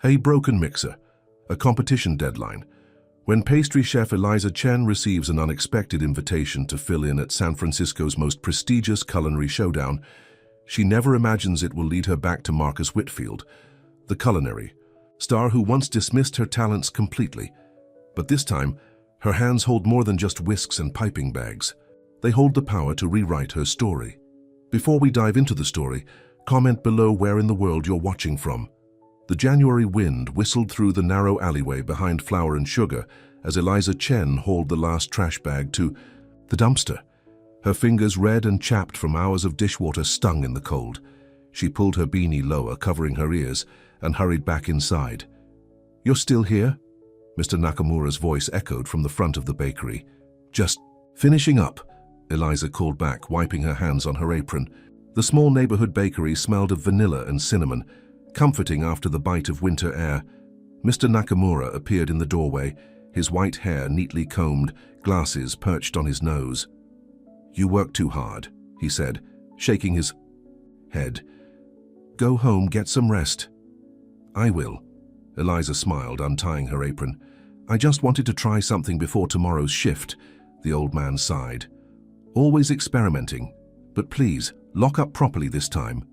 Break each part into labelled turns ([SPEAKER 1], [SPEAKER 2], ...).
[SPEAKER 1] A broken mixer, a competition deadline. When pastry chef Eliza Chen receives an unexpected invitation to fill in at San Francisco's most prestigious culinary showdown, she never imagines it will lead her back to Marcus Whitfield, the culinary star who once dismissed her talents completely. But this time, her hands hold more than just whisks and piping bags. They hold the power to rewrite her story. Before we dive into the story, comment below where in the world you're watching from. The January wind whistled through the narrow alleyway behind Flour and Sugar as Eliza Chen hauled the last trash bag to the dumpster. Her fingers, red and chapped from hours of dishwater, stung in the cold. She pulled her beanie lower, covering her ears, and hurried back inside. "You're still here?" Mr. Nakamura's voice echoed from the front of the bakery. "Just finishing up," Eliza called back, wiping her hands on her apron. The small neighborhood bakery smelled of vanilla and cinnamon, comforting after the bite of winter air. Mr. Nakamura appeared in the doorway, his white hair neatly combed, glasses perched on his nose. "You work too hard," he said, shaking his head. "Go home, get some rest." "I will." Eliza smiled, untying her apron. "I just wanted to try something before tomorrow's shift," the old man sighed. "Always experimenting, but please, lock up properly this time."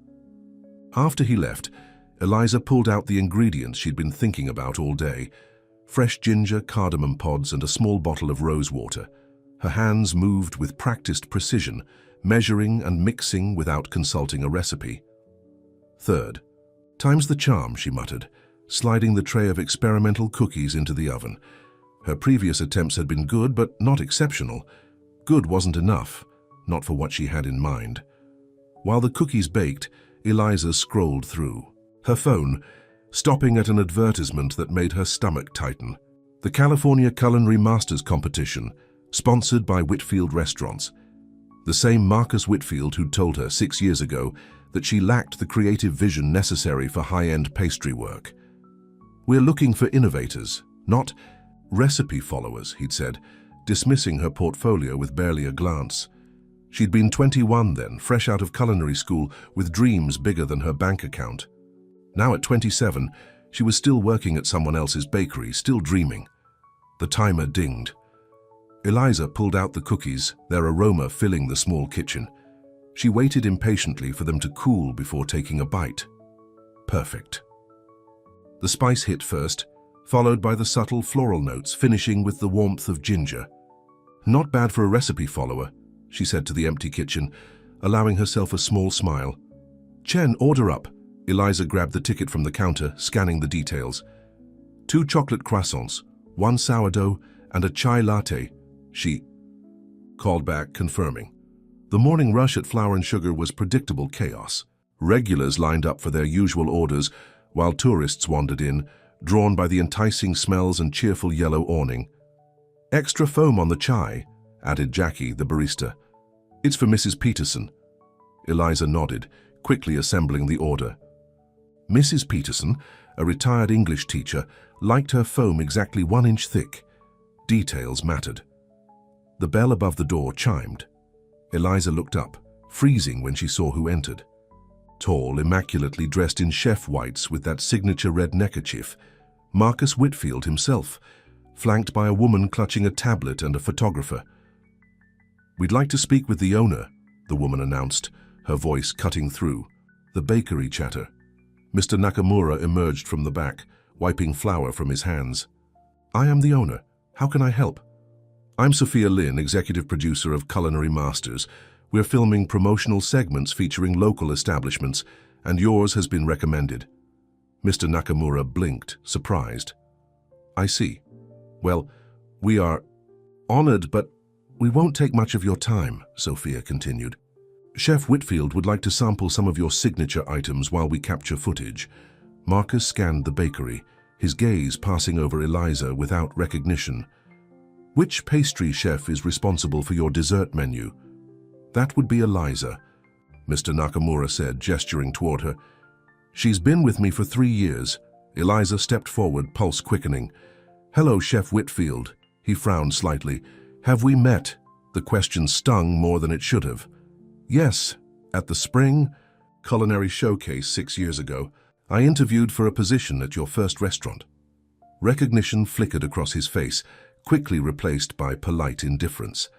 [SPEAKER 1] After he left, Eliza pulled out the ingredients she'd been thinking about all day: fresh ginger, cardamom pods, and a small bottle of rose water. Her hands moved with practiced precision, measuring and mixing without consulting a recipe. "Third time's the charm," she muttered, sliding the tray of experimental cookies into the oven. Her previous attempts had been good, but not exceptional. Good wasn't enough, not for what she had in mind. While the cookies baked, Eliza scrolled through her phone, stopping at an advertisement that made her stomach tighten. The California Culinary Masters competition, sponsored by Whitfield Restaurants. The same Marcus Whitfield who'd told her 6 years ago that she lacked the creative vision necessary for high-end pastry work. "We're looking for innovators, not recipe followers," he'd said, dismissing her portfolio with barely a glance. She'd been 21 then, fresh out of culinary school, with dreams bigger than her bank account. Now at 27, she was still working at someone else's bakery, still dreaming. The timer dinged. Eliza pulled out the cookies, their aroma filling the small kitchen. She waited impatiently for them to cool before taking a bite. Perfect. The spice hit first, followed by the subtle floral notes, finishing with the warmth of ginger. "Not bad for a recipe follower," she said to the empty kitchen, allowing herself a small smile. "Chen, order up." Eliza grabbed the ticket from the counter, scanning the details. 2 chocolate croissants, 1 sourdough, and a chai latte, she called back, confirming. The morning rush at Flour and Sugar was predictable chaos. Regulars lined up for their usual orders, while tourists wandered in, drawn by the enticing smells and cheerful yellow awning. "Extra foam on the chai," added Jackie, the barista. "It's for Mrs. Peterson." Eliza nodded, quickly assembling the order. Mrs. Peterson, a retired English teacher, liked her foam exactly 1 inch thick. Details mattered. The bell above the door chimed. Eliza looked up, freezing when she saw who entered. Tall, immaculately dressed in chef whites with that signature red neckerchief, Marcus Whitfield himself, flanked by a woman clutching a tablet and a photographer. "We'd like to speak with the owner," the woman announced, her voice cutting through the bakery chatter. Mr. Nakamura emerged from the back, wiping flour from his hands. "I am the owner. How can I help?" "I'm Sophia Lin, executive producer of Culinary Masters. We're filming promotional segments featuring local establishments, and yours has been recommended." Mr. Nakamura blinked, surprised. "I see. Well, we are honored, but we won't take much of your time," Sophia continued. "Chef Whitfield would like to sample some of your signature items while we capture footage." Marcus scanned the bakery, his gaze passing over Eliza without recognition. "Which pastry chef is responsible for your dessert menu?" "That would be Eliza," Mr. Nakamura said, gesturing toward her. "She's been with me for 3 years." Eliza stepped forward, pulse quickening. "Hello, Chef Whitfield." He frowned slightly. "Have we met?" The question stung more than it should have. "Yes, at the Spring Culinary Showcase 6 years ago. I interviewed for a position at your first restaurant. Recognition flickered across his face, quickly replaced by polite indifference.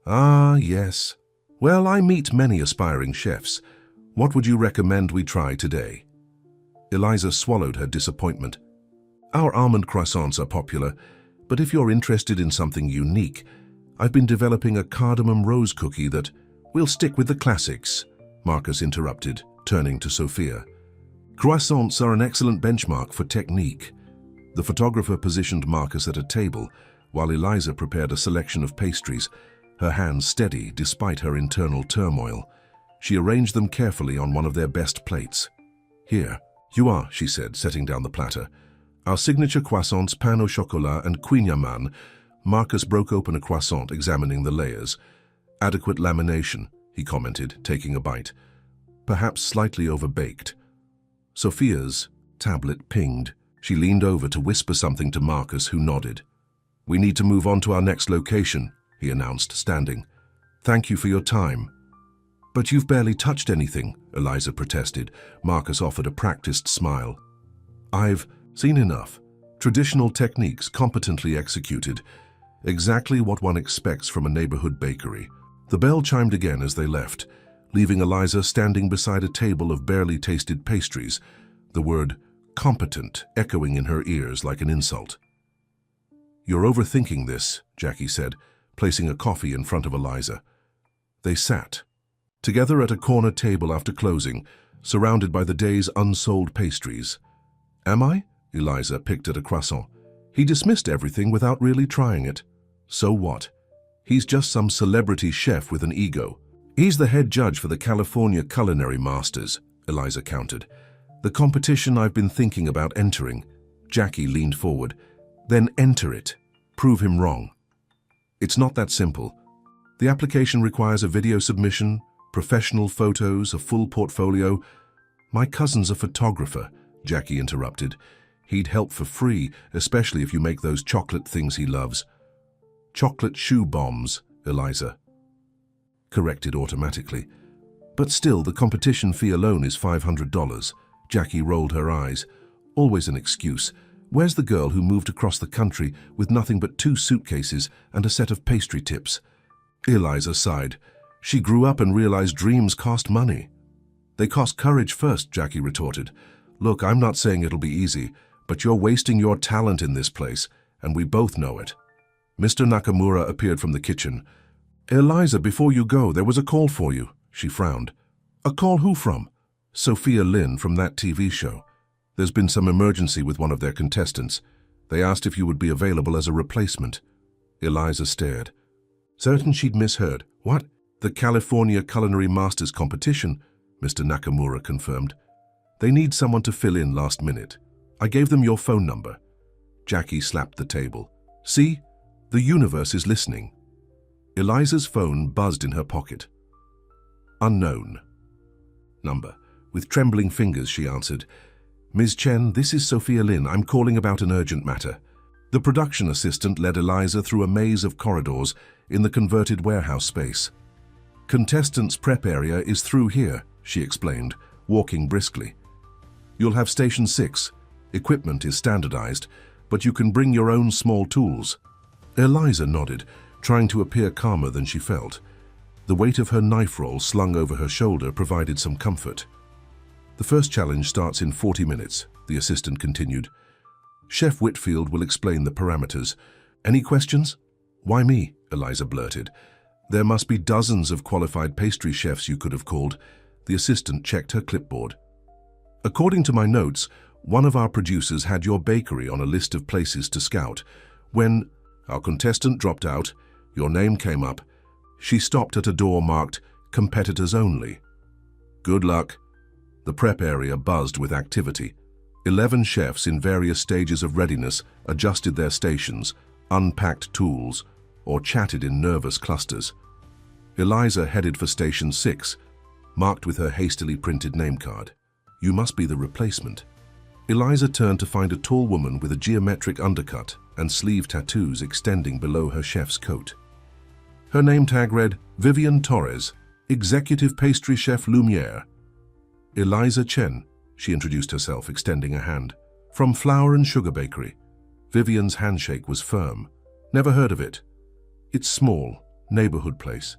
[SPEAKER 1] Ah, yes. Well, I meet many aspiring chefs. What would you recommend we try today? Eliza swallowed her disappointment. Our almond croissants are popular, but if you're interested in something unique, I've been developing a cardamom rose cookie that... We'll stick with the classics, Marcus interrupted, turning to Sophia. Croissants are an excellent benchmark for technique. The photographer positioned Marcus at a table, while Eliza prepared a selection of pastries, her hands steady despite her internal turmoil. She arranged them carefully on one of their best plates. Here, you are, she said, setting down the platter. Our signature croissants, pain au chocolat and quignaman. Marcus broke open a croissant, examining the layers. Adequate lamination, he commented, taking a bite. Perhaps slightly overbaked. Sophia's tablet pinged. She leaned over to whisper something to Marcus, who nodded. We need to move on to our next location, he announced, standing. Thank you for your time. But you've barely touched anything, Eliza protested. Marcus offered a practiced smile. I've seen enough. Traditional techniques competently executed. Exactly what one expects from a neighborhood bakery. The bell chimed again as they left, leaving Eliza standing beside a table of barely tasted pastries, the word competent echoing in her ears like an insult. You're overthinking this, Jackie said, placing a coffee in front of Eliza. They sat, together at a corner table after closing, surrounded by the day's unsold pastries. Am I? Eliza picked at a croissant. He dismissed everything without really trying it. So what? He's just some celebrity chef with an ego. He's the head judge for the California Culinary Masters, Eliza countered. The competition I've been thinking about entering. Jackie leaned forward. Then enter it. Prove him wrong. It's not that simple. The application requires a video submission, professional photos, a full portfolio. My cousin's a photographer, Jackie interrupted. He'd help for free, especially if you make those chocolate things he loves. Chocolate shoe bombs, Eliza corrected automatically. But still, the competition fee alone is $500. Jackie rolled her eyes. Always an excuse. Where's the girl who moved across the country with nothing but 2 suitcases and a set of pastry tips? Eliza sighed. She grew up and realized dreams cost money. They cost courage first, Jackie retorted. Look, I'm not saying it'll be easy, but you're wasting your talent in this place, and we both know it. Mr. Nakamura appeared from the kitchen. Eliza, before you go, there was a call for you, she frowned. A call who from? Sophia Lynn from that TV show. There's been some emergency with one of their contestants. They asked if you would be available as a replacement. Eliza stared. Certain she'd misheard. What? The California Culinary Masters competition, Mr. Nakamura confirmed. They need someone to fill in last minute. I gave them your phone number. Jackie slapped the table. See? The universe is listening. Eliza's phone buzzed in her pocket. Unknown number. With trembling fingers, she answered. Ms. Chen, this is Sophia Lin. I'm calling about an urgent matter. The production assistant led Eliza through a maze of corridors in the converted warehouse space. Contestants' prep area is through here, she explained, walking briskly. You'll have Station 6. Equipment is standardized, but you can bring your own small tools. Eliza nodded, trying to appear calmer than she felt. The weight of her knife roll slung over her shoulder provided some comfort. The first challenge starts in 40 minutes, the assistant continued. Chef Whitfield will explain the parameters. Any questions? Why me? Eliza blurted. There must be dozens of qualified pastry chefs you could have called. The assistant checked her clipboard. According to my notes, one of our producers had your bakery on a list of places to scout. When our contestant dropped out, your name came up. She stopped at a door marked Competitors Only. Good luck. The prep area buzzed with activity. 11 chefs in various stages of readiness adjusted their stations, unpacked tools, or chatted in nervous clusters. Eliza headed for Station 6, marked with her hastily printed name card. You must be the replacement. Eliza turned to find a tall woman with a geometric undercut and sleeve tattoos extending below her chef's coat. Her name tag read, Vivian Torres, Executive Pastry Chef Lumiere. Eliza Chen, she introduced herself, extending a hand. From Flour and Sugar Bakery. Vivian's handshake was firm. Never heard of it. It's small, neighborhood place.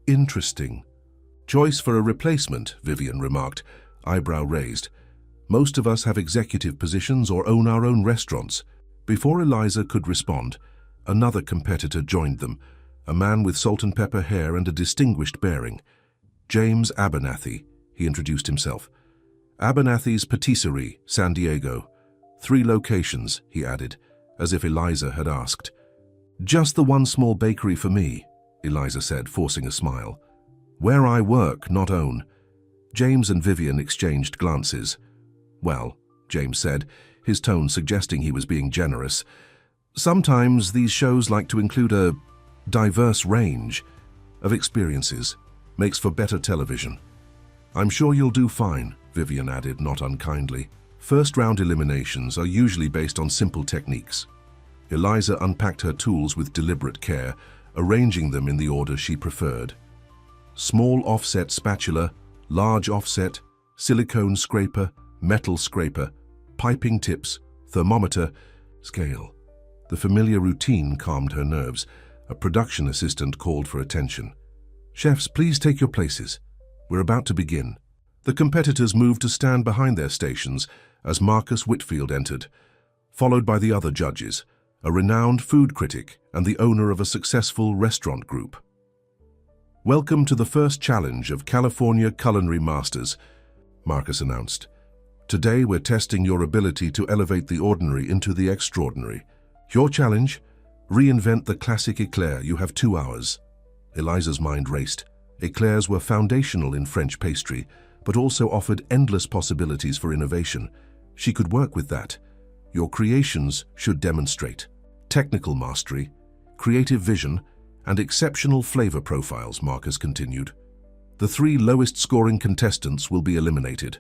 [SPEAKER 1] Interesting. Choice for a replacement, Vivian remarked, eyebrow raised. Most of us have executive positions or own our own restaurants. Before Eliza could respond, another competitor joined them, a man with salt and pepper hair and a distinguished bearing. James Abernathy, he introduced himself. Abernathy's Patisserie, San Diego. 3 locations, he added, as if Eliza had asked. Just the one small bakery for me, Eliza said, forcing a smile. Where I work, not own. James and Vivian exchanged glances. Well, James said, his tone suggesting he was being generous. Sometimes these shows like to include a diverse range of experiences. Makes for better television. I'm sure you'll do fine, Vivian added, not unkindly. First-round eliminations are usually based on simple techniques. Eliza unpacked her tools with deliberate care, arranging them in the order she preferred. Small offset spatula, large offset, silicone scraper, metal scraper, piping tips, thermometer, scale. The familiar routine calmed her nerves. A production assistant called for attention. Chefs, please take your places. We're about to begin. The competitors moved to stand behind their stations as Marcus Whitfield entered, followed by the other judges, a renowned food critic and the owner of a successful restaurant group. Welcome to the first challenge of California Culinary Masters, Marcus announced. Today we're testing your ability to elevate the ordinary into the extraordinary. Your challenge? Reinvent the classic eclair. You have 2 hours. Eliza's mind raced. Eclairs were foundational in French pastry, but also offered endless possibilities for innovation. She could work with that. Your creations should demonstrate technical mastery, creative vision, and exceptional flavor profiles, Marcus continued. The 3 lowest-scoring contestants will be eliminated.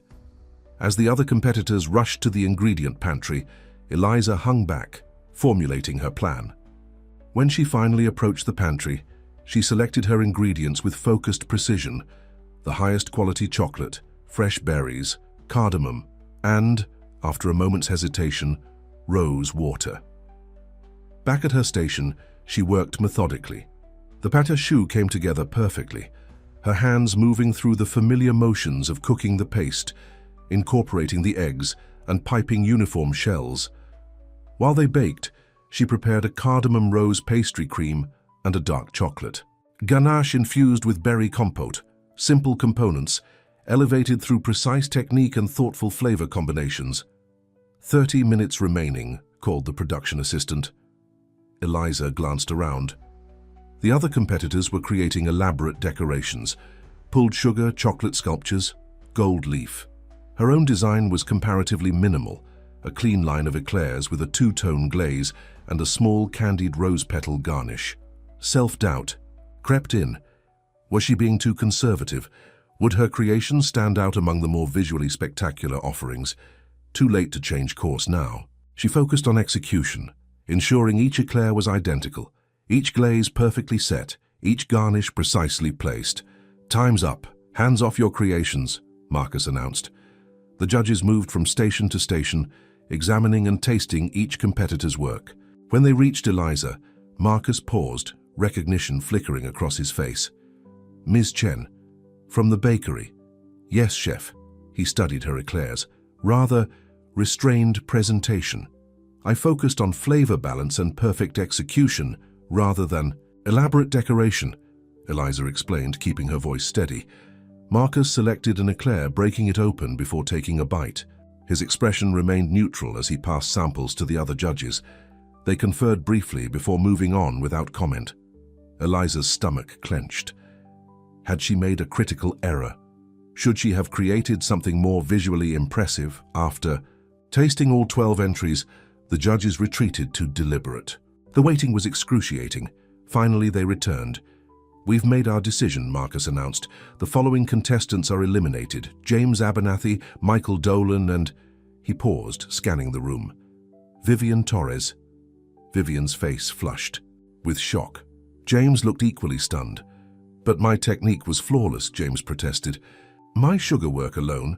[SPEAKER 1] As the other competitors rushed to the ingredient pantry, Eliza hung back, formulating her plan. When she finally approached the pantry, she selected her ingredients with focused precision: the highest quality chocolate, fresh berries, cardamom, and, after a moment's hesitation, rose water. Back at her station, she worked methodically. The pâte à choux came together perfectly, her hands moving through the familiar motions of cooking the paste, incorporating the eggs and piping uniform shells. While they baked, she prepared a cardamom rose pastry cream and a dark chocolate. Ganache infused with berry compote, simple components, elevated through precise technique and thoughtful flavor combinations. 30 minutes remaining, called the production assistant. Eliza glanced around. The other competitors were creating elaborate decorations: pulled sugar, chocolate sculptures, gold leaf. Her own design was comparatively minimal, a clean line of eclairs with a 2-tone glaze and a small candied rose petal garnish. Self-doubt crept in. Was she being too conservative? Would her creation stand out among the more visually spectacular offerings? Too late to change course now. She focused on execution, ensuring each eclair was identical, each glaze perfectly set, each garnish precisely placed. Time's up. Hands off your creations, Marcus announced. The judges moved from station to station, examining and tasting each competitor's work. When they reached Eliza, Marcus paused, recognition flickering across his face. Ms. Chen, from the bakery. Yes, chef. He studied her eclairs. Rather restrained presentation. I focused on flavor balance and perfect execution rather than elaborate decoration, Eliza explained, keeping her voice steady. Marcus selected an eclair, breaking it open before taking a bite. His expression remained neutral as he passed samples to the other judges. They conferred briefly before moving on without comment. Eliza's stomach clenched. Had she made a critical error? Should she have created something more visually impressive after tasting all 12 entries? The judges retreated to deliberate. The waiting was excruciating. Finally, they returned. We've made our decision, Marcus announced. The following contestants are eliminated: James Abernathy, Michael Dolan, and... He paused, scanning the room. Vivian Torres. Vivian's face flushed with shock. James looked equally stunned. But my technique was flawless, James protested. My sugar work alone.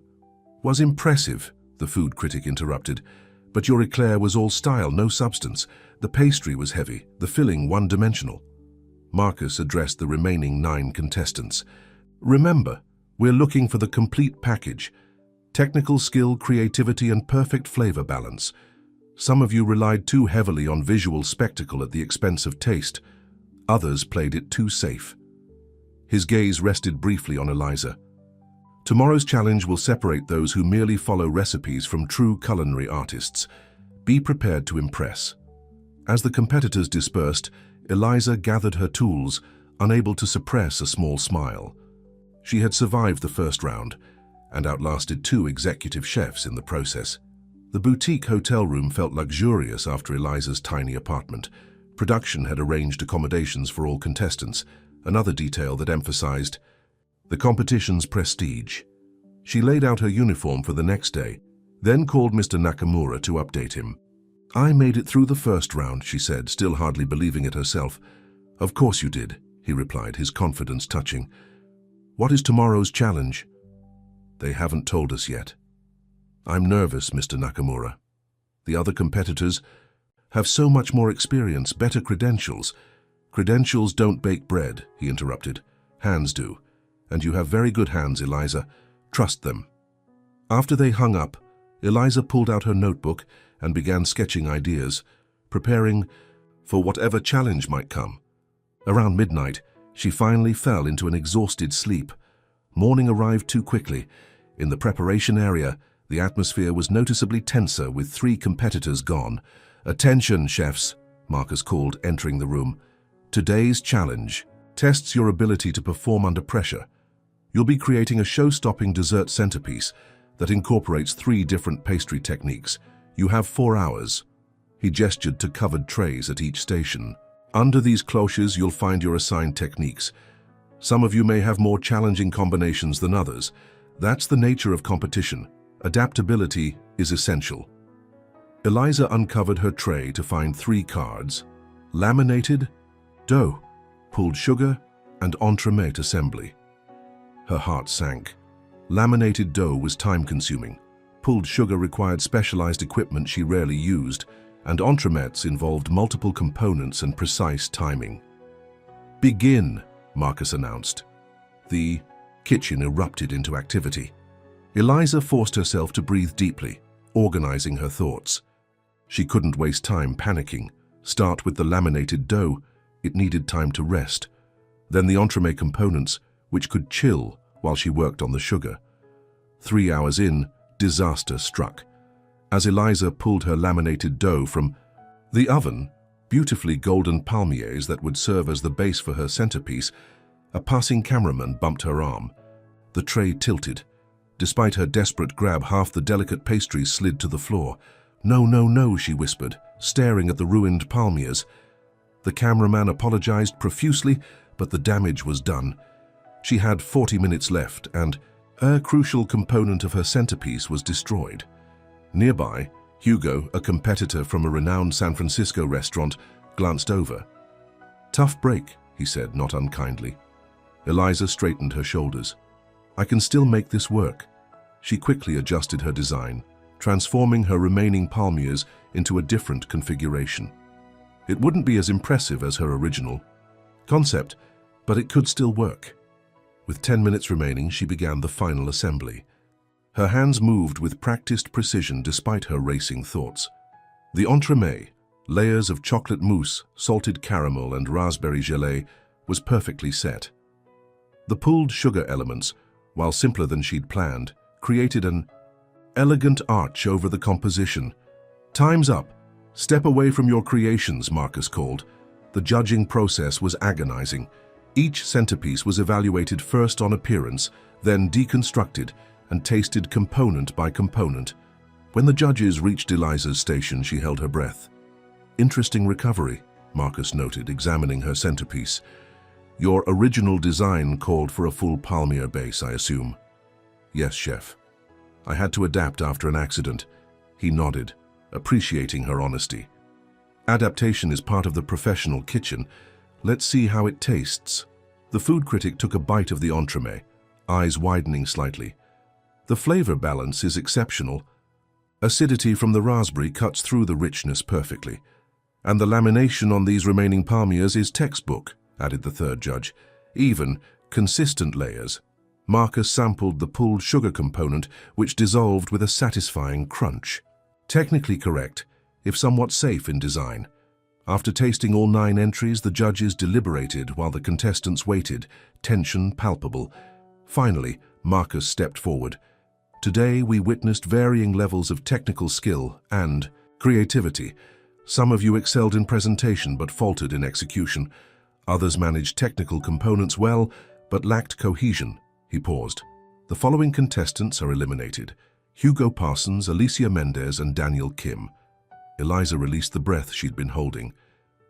[SPEAKER 1] Was impressive, the food critic interrupted. But your eclair was all style, no substance. The pastry was heavy, the filling one-dimensional. Marcus addressed the remaining 9 contestants. Remember, we're looking for the complete package. Technical skill, creativity, and perfect flavor balance. Some of you relied too heavily on visual spectacle at the expense of taste. Others played it too safe. His gaze rested briefly on Eliza. Tomorrow's challenge will separate those who merely follow recipes from true culinary artists. Be prepared to impress. As the competitors dispersed, Eliza gathered her tools, unable to suppress a small smile. She had survived the first round and outlasted 2 executive chefs in the process. The boutique hotel room felt luxurious after Eliza's tiny apartment. Production had arranged accommodations for all contestants, another detail that emphasized the competition's prestige. She laid out her uniform for the next day, then called Mr. Nakamura to update him. I made it through the first round, she said, still hardly believing it herself. Of course you did, he replied, his confidence touching. What is tomorrow's challenge? They haven't told us yet. I'm nervous, Mr. Nakamura. The other competitors have so much more experience, better credentials. Credentials don't bake bread, he interrupted. Hands do. And you have very good hands, Eliza. Trust them. After they hung up, Eliza pulled out her notebook and began sketching ideas, preparing for whatever challenge might come. Around midnight, she finally fell into an exhausted sleep. Morning arrived too quickly. In the preparation area, the atmosphere was noticeably tenser with 3 competitors gone. Attention, chefs, Marcus called, entering the room. Today's challenge tests your ability to perform under pressure. You'll be creating a show-stopping dessert centerpiece that incorporates 3 different pastry techniques. You have 4 hours. He gestured to covered trays at each station. Under these cloches, you'll find your assigned techniques. Some of you may have more challenging combinations than others. That's the nature of competition. Adaptability is essential. Eliza uncovered her tray to find 3 cards: laminated, dough, pulled sugar, and entremet assembly. Her heart sank. Laminated dough was time-consuming. Pulled sugar required specialized equipment she rarely used, and entremets involved multiple components and precise timing. Begin, Marcus announced. The kitchen erupted into activity. Eliza forced herself to breathe deeply, organizing her thoughts. She couldn't waste time panicking. Start with the laminated dough. It needed time to rest. Then the entremet components, which could chill while she worked on the sugar. 3 hours in, disaster struck. As Eliza pulled her laminated dough from the oven, beautifully golden palmiers that would serve as the base for her centerpiece, a passing cameraman bumped her arm. The tray tilted. Despite her desperate grab, half the delicate pastries slid to the floor. No, no, no, she whispered, staring at the ruined palmiers. The cameraman apologized profusely, but the damage was done. She had 40 minutes left, and a crucial component of her centerpiece was destroyed. Nearby, Hugo, a competitor from a renowned San Francisco restaurant, glanced over. Tough break, he said, not unkindly. Eliza straightened her shoulders. I can still make this work. She quickly adjusted her design, transforming her remaining palmiers into a different configuration. It wouldn't be as impressive as her original concept, but it could still work. With 10 minutes remaining, she began the final assembly. Her hands moved with practiced precision despite her racing thoughts. The entremet, layers of chocolate mousse, salted caramel, and raspberry gelée, was perfectly set. The pulled sugar elements, while simpler than she'd planned, created an elegant arch over the composition. Time's up. Step away from your creations, Marcus called. The judging process was agonizing. Each centerpiece was evaluated first on appearance, then deconstructed and tasted component by component. When the judges reached Eliza's station, she held her breath. Interesting recovery, Marcus noted, examining her centerpiece. Your original design called for a full palmier base, I assume. Yes, chef. I had to adapt after an accident. He nodded, appreciating her honesty. Adaptation is part of the professional kitchen. Let's see how it tastes. The food critic took a bite of the entremet, eyes widening slightly. The flavor balance is exceptional. Acidity from the raspberry cuts through the richness perfectly. And the lamination on these remaining palmiers is textbook, added the third judge. Even, consistent layers. Marcus sampled the pulled sugar component, which dissolved with a satisfying crunch. Technically correct, if somewhat safe in design. After tasting all 9 entries, the judges deliberated while the contestants waited, tension palpable. Finally, Marcus stepped forward. Today, we witnessed varying levels of technical skill and creativity. Some of you excelled in presentation but faltered in execution. Others managed technical components well but lacked cohesion. He paused. The following contestants are eliminated: Hugo Parsons, Alicia Mendez, and Daniel Kim. Eliza released the breath she'd been holding.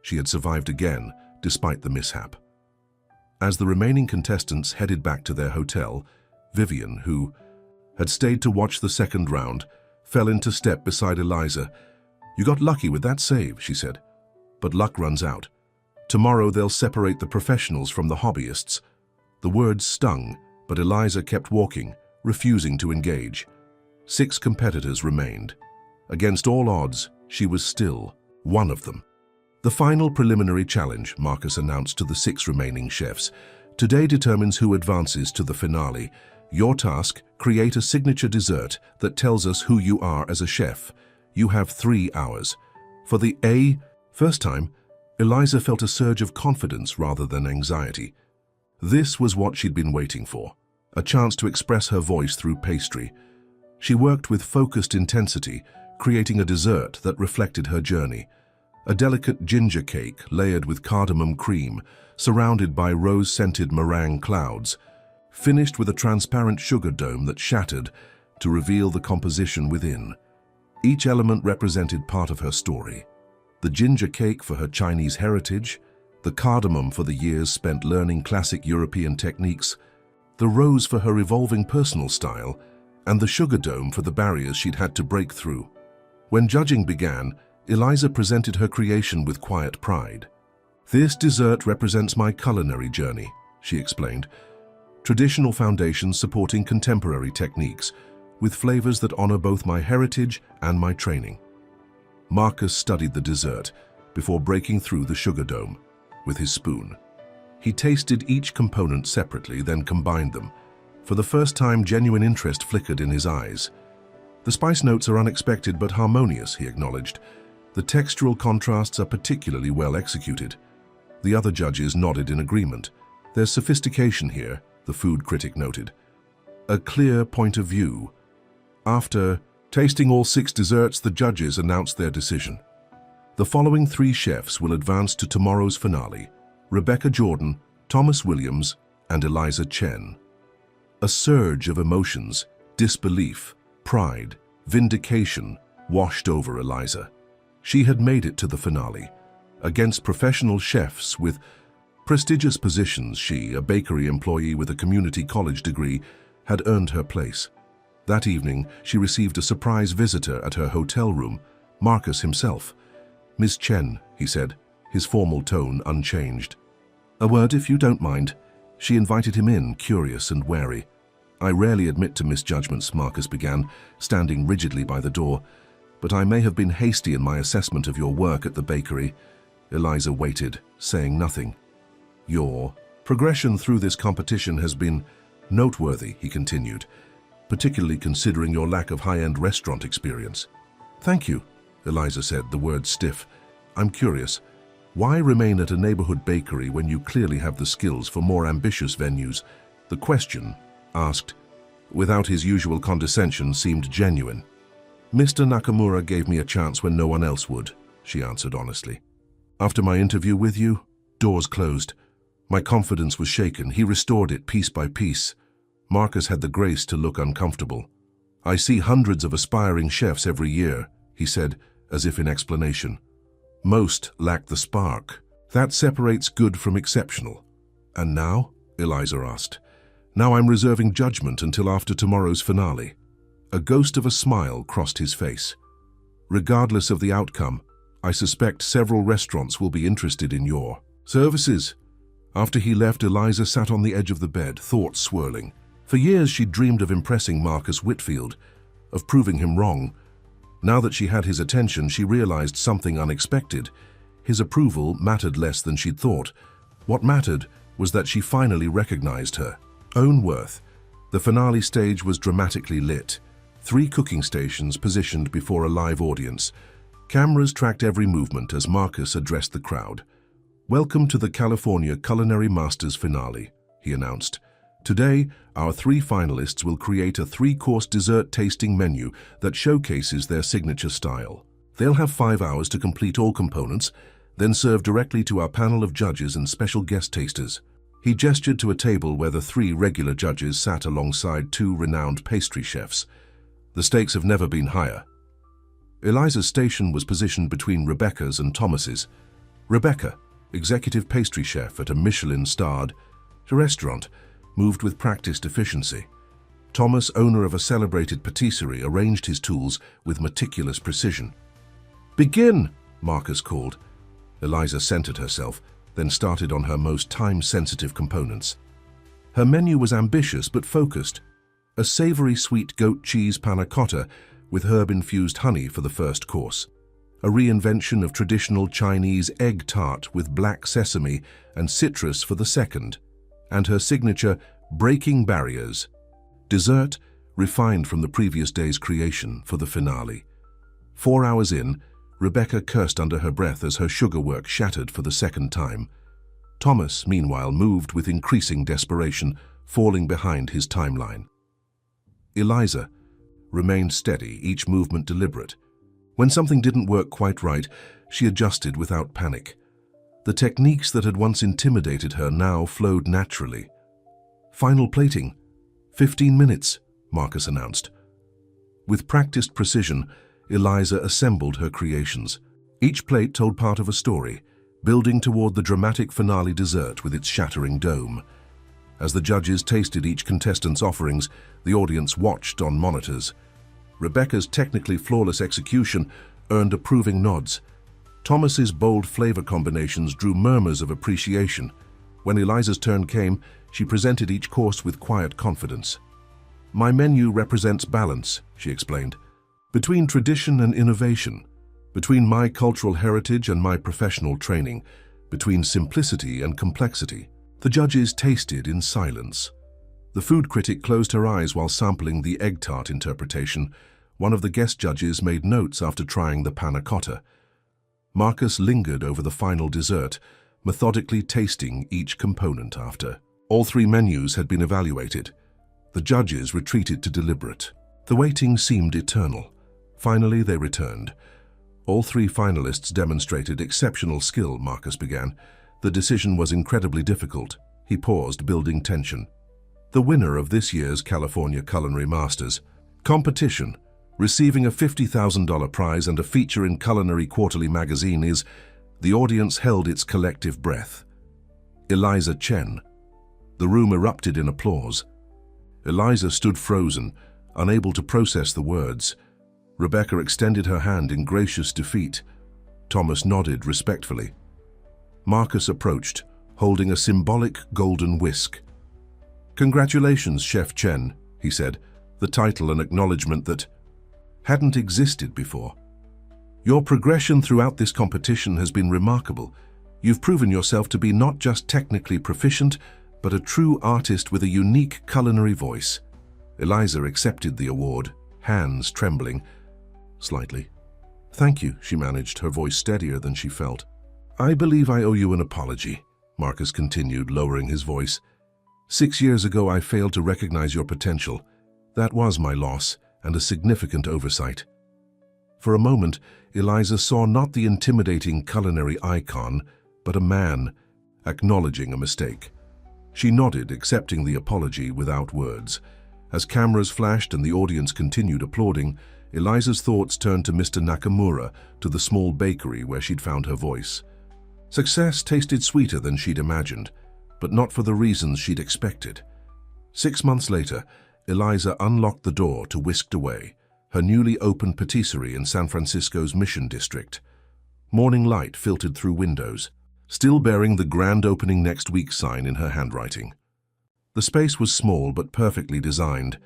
[SPEAKER 1] She had survived again, despite the mishap. As the remaining contestants headed back to their hotel, Vivian, who had stayed to watch the second round, fell into step beside Eliza. "You got lucky with that save," she said. "But luck runs out. Tomorrow they'll separate the professionals from the hobbyists." The words stung, but Eliza kept walking, refusing to engage. 6 competitors remained. Against all odds, she was still one of them. The final preliminary challenge, Marcus announced to the 6 remaining chefs, today determines who advances to the finale. Your task, create a signature dessert that tells us who you are as a chef. You have 3 hours. For the first time, Eliza felt a surge of confidence rather than anxiety. This was what she'd been waiting for, a chance to express her voice through pastry. She worked with focused intensity, creating a dessert that reflected her journey. A delicate ginger cake layered with cardamom cream, surrounded by rose-scented meringue clouds, finished with a transparent sugar dome that shattered to reveal the composition within. Each element represented part of her story. The ginger cake for her Chinese heritage, the cardamom for the years spent learning classic European techniques, the rose for her evolving personal style, and the sugar dome for the barriers she'd had to break through. When judging began, Eliza presented her creation with quiet pride. "This dessert represents my culinary journey," she explained. "Traditional foundations supporting contemporary techniques, with flavors that honor both my heritage and my training." Marcus studied the dessert before breaking through the sugar dome with his spoon. He tasted each component separately, then combined them. For the first time, genuine interest flickered in his eyes. "The spice notes are unexpected but harmonious," he acknowledged. "The textural contrasts are particularly well executed." The other judges nodded in agreement. "There's sophistication here," the food critic noted. "A clear point of view." After tasting all 6 desserts, the judges announced their decision. The following 3 chefs will advance to tomorrow's finale: Rebecca Jordan, Thomas Williams, and Eliza Chen. A surge of emotions, disbelief, pride, vindication washed over Eliza. She had made it to the finale. Against professional chefs with prestigious positions, she, a bakery employee with a community college degree, had earned her place. That evening, she received a surprise visitor at her hotel room, Marcus himself. "Miss Chen," he said, his formal tone unchanged. "A word if you don't mind." She invited him in, curious and wary. "I rarely admit to misjudgments," Marcus began, standing rigidly by the door, "but I may have been hasty in my assessment of your work at the bakery." Eliza waited, saying nothing. "Your progression through this competition has been noteworthy," he continued, "particularly considering your lack of high-end restaurant experience." "Thank you," Eliza said, the words stiff. "I'm curious. Why remain at a neighborhood bakery when you clearly have the skills for more ambitious venues?" The question, asked without his usual condescension, seemed genuine. "Mr. Nakamura gave me a chance when no one else would," she answered honestly. "After my interview with you, doors closed. My confidence was shaken. He restored it piece by piece." Marcus had the grace to look uncomfortable. "I see hundreds of aspiring chefs every year," he said, as if in explanation. "Most lack the spark. That separates good from exceptional." "And now?" Eliza asked. "Now I'm reserving judgment until after tomorrow's finale." A ghost of a smile crossed his face. "Regardless of the outcome, I suspect several restaurants will be interested in your services." After he left, Eliza sat on the edge of the bed, thoughts swirling. For years she'd dreamed of impressing Marcus Whitfield, of proving him wrong. Now that she had his attention, she realized something unexpected. His approval mattered less than she'd thought. What mattered was that she finally recognized her own worth. The finale stage was dramatically lit. 3 cooking stations positioned before a live audience. Cameras tracked every movement as Marcus addressed the crowd. "Welcome to the California Culinary Masters finale," he announced. "Today, our 3 finalists will create a 3-course dessert tasting menu that showcases their signature style. They'll have 5 hours to complete all components, then serve directly to our panel of judges and special guest tasters." He gestured to a table where the 3 regular judges sat alongside 2 renowned pastry chefs. The stakes have never been higher. Eliza's station was positioned between Rebecca's and Thomas's. Rebecca, executive pastry chef at a Michelin-starred restaurant, moved with practiced efficiency. Thomas, owner of a celebrated patisserie, arranged his tools with meticulous precision. "Begin!" Marcus called. Eliza centered herself, then started on her most time-sensitive components. Her menu was ambitious but focused. A savory sweet goat cheese panna cotta with herb-infused honey for the first course. A reinvention of traditional Chinese egg tart with black sesame and citrus for the second. And her signature, breaking barriers. Dessert, refined from the previous day's creation, for the finale. 4 hours in, Rebecca cursed under her breath as her sugar work shattered for the second time. Thomas, meanwhile, moved with increasing desperation, falling behind his timeline. Eliza remained steady, each movement deliberate. When something didn't work quite right, she adjusted without panic. The techniques that had once intimidated her now flowed naturally. "Final plating. 15 minutes, Marcus announced. With practiced precision, Eliza assembled her creations. Each plate told part of a story, building toward the dramatic finale dessert with its shattering dome. As the judges tasted each contestant's offerings, the audience watched on monitors. Rebecca's technically flawless execution earned approving nods. Thomas's bold flavor combinations drew murmurs of appreciation. When Eliza's turn came, she presented each course with quiet confidence. "My menu represents balance," she explained, "between tradition and innovation, between my cultural heritage and my professional training, between simplicity and complexity." The judges tasted in silence. The food critic closed her eyes while sampling the egg tart interpretation. One of the guest judges made notes after trying the panna cotta. Marcus lingered over the final dessert, methodically tasting each component after. All 3 menus had been evaluated. The judges retreated to deliberate. The waiting seemed eternal. Finally, they returned. All 3 finalists demonstrated exceptional skill, Marcus began. The decision was incredibly difficult. He paused, building tension. The winner of this year's California Culinary Masters competition, receiving a $50,000 prize and a feature in Culinary Quarterly magazine, is... The audience held its collective breath. Eliza Chen. The room erupted in applause. Eliza stood frozen, unable to process the words. Rebecca extended her hand in gracious defeat. Thomas nodded respectfully. Marcus approached, holding a symbolic golden whisk. "Congratulations, Chef Chen," he said, the title an acknowledgement that hadn't existed before. "Your progression throughout this competition has been remarkable. You've proven yourself to be not just technically proficient, but a true artist with a unique culinary voice." Eliza accepted the award, hands trembling slightly. "Thank you," she managed, her voice steadier than she felt. "I believe I owe you an apology," Marcus continued, lowering his voice. 6 years ago, I failed to recognize your potential. That was my loss, and a significant oversight." For a moment, Eliza saw not the intimidating culinary icon, but a man, acknowledging a mistake. She nodded, accepting the apology without words. As cameras flashed and the audience continued applauding, Eliza's thoughts turned to Mr. Nakamura, to the small bakery where she'd found her voice. Success tasted sweeter than she'd imagined, but not for the reasons she'd expected. 6 months later, Eliza unlocked the door to Whisked Away, her newly opened patisserie in San Francisco's Mission District. Morning light filtered through windows, still bearing the grand opening next week sign in her handwriting. The space was small but perfectly designed.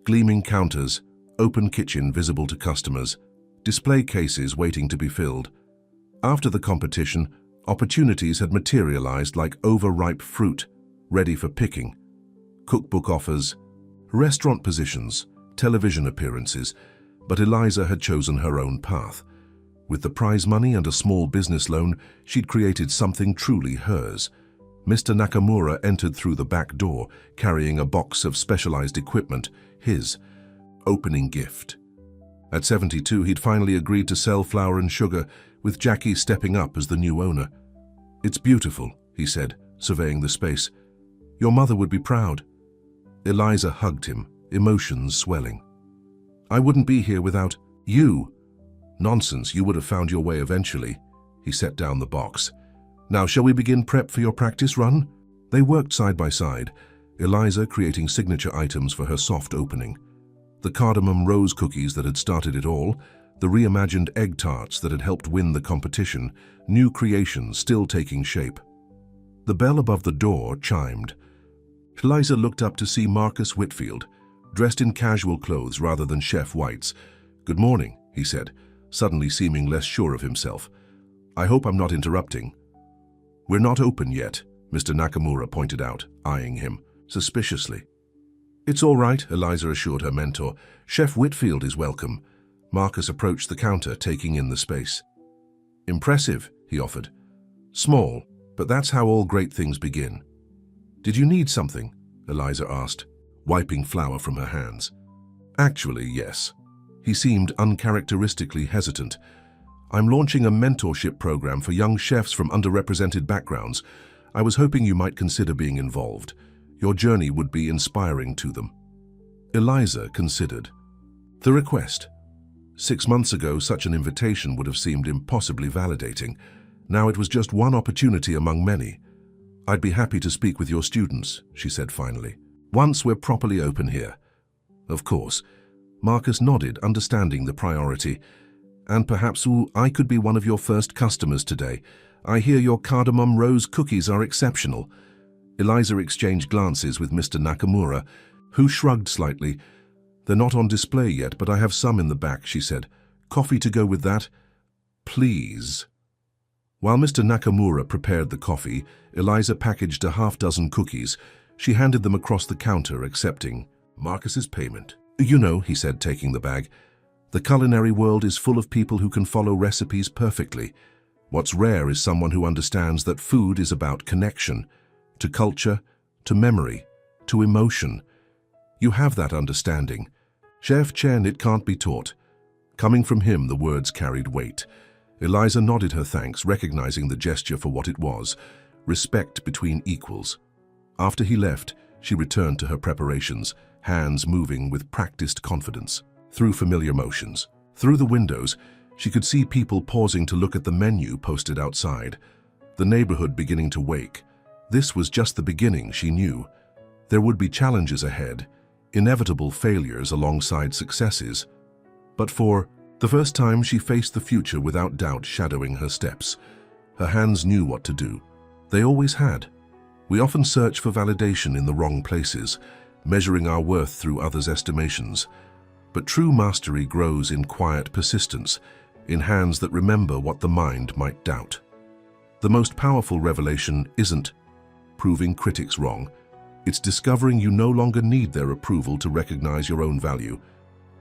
[SPEAKER 1] Gleaming counters, open kitchen visible to customers, display cases waiting to be filled. After the competition, opportunities had materialized like overripe fruit, ready for picking. Cookbook offers, restaurant positions, television appearances, but Eliza had chosen her own path. With the prize money and a small business loan, she'd created something truly hers. Mr. Nakamura entered through the back door, carrying a box of specialized equipment, his opening gift. At 72, he'd finally agreed to sell flour and sugar, with Jackie stepping up as the new owner. "It's beautiful," he said, surveying the space. "Your mother would be proud." Eliza hugged him, emotions swelling. "I wouldn't be here without you." "Nonsense, you would have found your way eventually." He set down the box. "Now, shall we begin prep for your practice run?" They worked side by side, Eliza creating signature items for her soft opening. The cardamom rose cookies that had started it all, the reimagined egg tarts that had helped win the competition, new creations still taking shape. The bell above the door chimed. Eliza looked up to see Marcus Whitfield, dressed in casual clothes rather than chef whites. "Good morning," he said, suddenly seeming less sure of himself. "I hope I'm not interrupting." "We're not open yet," Mr. Nakamura pointed out, eyeing him suspiciously. "It's all right," Eliza assured her mentor. "Chef Whitfield is welcome." Marcus approached the counter, taking in the space. "Impressive," he offered. "Small, but that's how all great things begin." "Did you need something?" Eliza asked, wiping flour from her hands. "Actually, yes." He seemed uncharacteristically hesitant. "I'm launching a mentorship program for young chefs from underrepresented backgrounds. I was hoping you might consider being involved. Your journey would be inspiring to them." Eliza considered. The request. 6 months ago, such an invitation would have seemed impossibly validating. Now it was just one opportunity among many. "I'd be happy to speak with your students," she said finally, "once we're properly open here." "Of course." Marcus nodded, understanding the priority. "And perhaps I could be one of your first customers today. I hear your cardamom rose cookies are exceptional." Eliza exchanged glances with Mr. Nakamura, who shrugged slightly. "They're not on display yet, but I have some in the back," she said. "Coffee to go with that?" "Please." While Mr. Nakamura prepared the coffee, Eliza packaged a half-dozen cookies. She handed them across the counter, accepting Marcus's payment. "You know," he said, taking the bag, "the culinary world is full of people who can follow recipes perfectly. What's rare is someone who understands that food is about connection, to culture, to memory, to emotion. You have that understanding. Chef Chen, it can't be taught." Coming from him, the words carried weight. Eliza nodded her thanks, recognizing the gesture for what it was, respect between equals. After he left, she returned to her preparations, hands moving with practiced confidence. Through familiar motions. Through the windows, she could see people pausing to look at the menu posted outside, the neighborhood beginning to wake. This was just the beginning, she knew. There would be challenges ahead, inevitable failures alongside successes. But for the first time, she faced the future without doubt shadowing her steps. Her hands knew what to do. They always had. We often search for validation in the wrong places, measuring our worth through others' estimations. But true mastery grows in quiet persistence, in hands that remember what the mind might doubt. The most powerful revelation isn't proving critics wrong. It's discovering you no longer need their approval to recognize your own value.